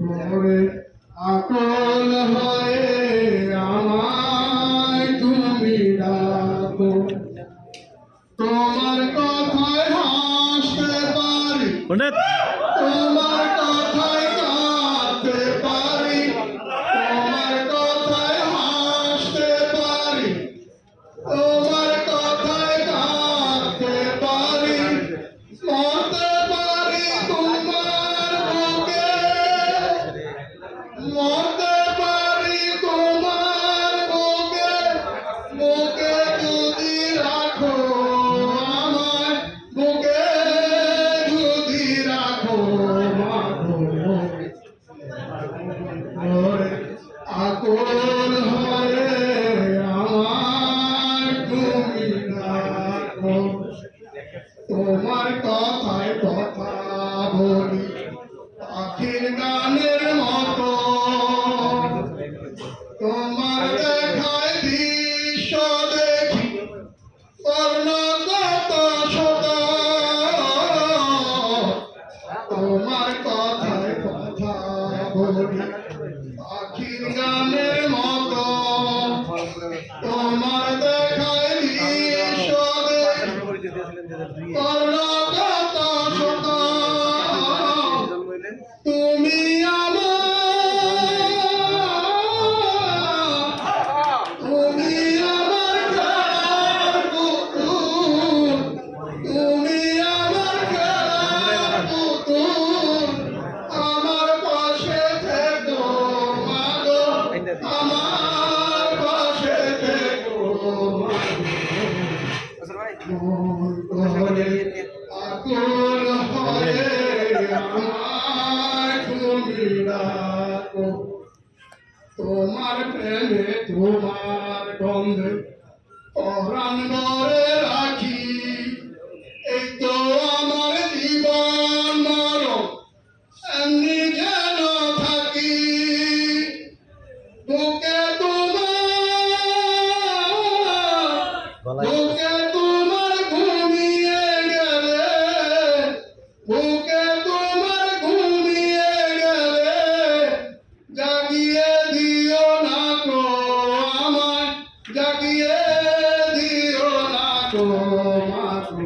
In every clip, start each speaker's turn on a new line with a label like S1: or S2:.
S1: করে আকল হয়ে আমায় তুমি ডাকো, তোমার কথায় হাসতে পারি, তোমার কথায় কাঁদতে পারি, তোমার কথায় হাসতে পারি, তোমার কথায় কাঁদতে পারি, মরতে পারি তোমার বুকে, মরতে পারি তোমার বুকে, বুকে যদি রাখো আমায়, বুকে যদি রাখো আকুল হয়ে আমায় তুমি রাখো, তোমার কথায় কথা বলি পাখির গানের মতো, তোমার দেখায় দৃশ্য দেখি কর্ণগত শত, তোমার কথায় কথা বলি পাখির গানের মতো, তোমার দেখায় দৃশ্য দেখি কর্ণগত শত, তুমি তুমি আমার খেলার পুতুল, তুমি আমার খেলার পুতুল, আমার পাশে থেকো মাগো, আমার পাশে থেকো আকুল হয়ে আমায় তুমি ডাকো, তোমার প্রেমে তোমার গন্ধে পরাণ ভরে রাখি, এই তো আমার জীবন মরণ এমনি যেন থাকি, বুকে তোমার, বুকে তোমার ঘুমিয়ে গেলে, বুকে তোমার ঘুমিয়ে গেলে জাগিয়ে দিও না গো আমায়, জাগিয়ে দিও না গো মাগো,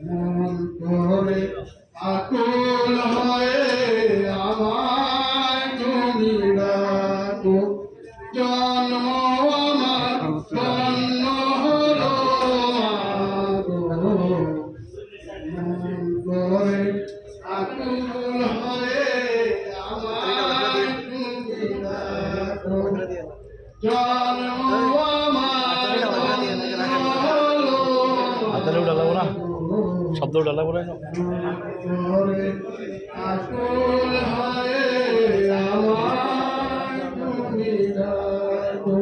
S1: মন করে আকুল হয়ে আমায় তুমি ডাকো, জন্ম আমার ধন্য হলো মাগো, মন করে আকুল হয়ে আমায় তুমি ডাকো, জন্ম আমার ধন্য হলো
S2: শব্দ ডালা বলে
S1: আকুল হয়ে আমায় তুমি ডাকো।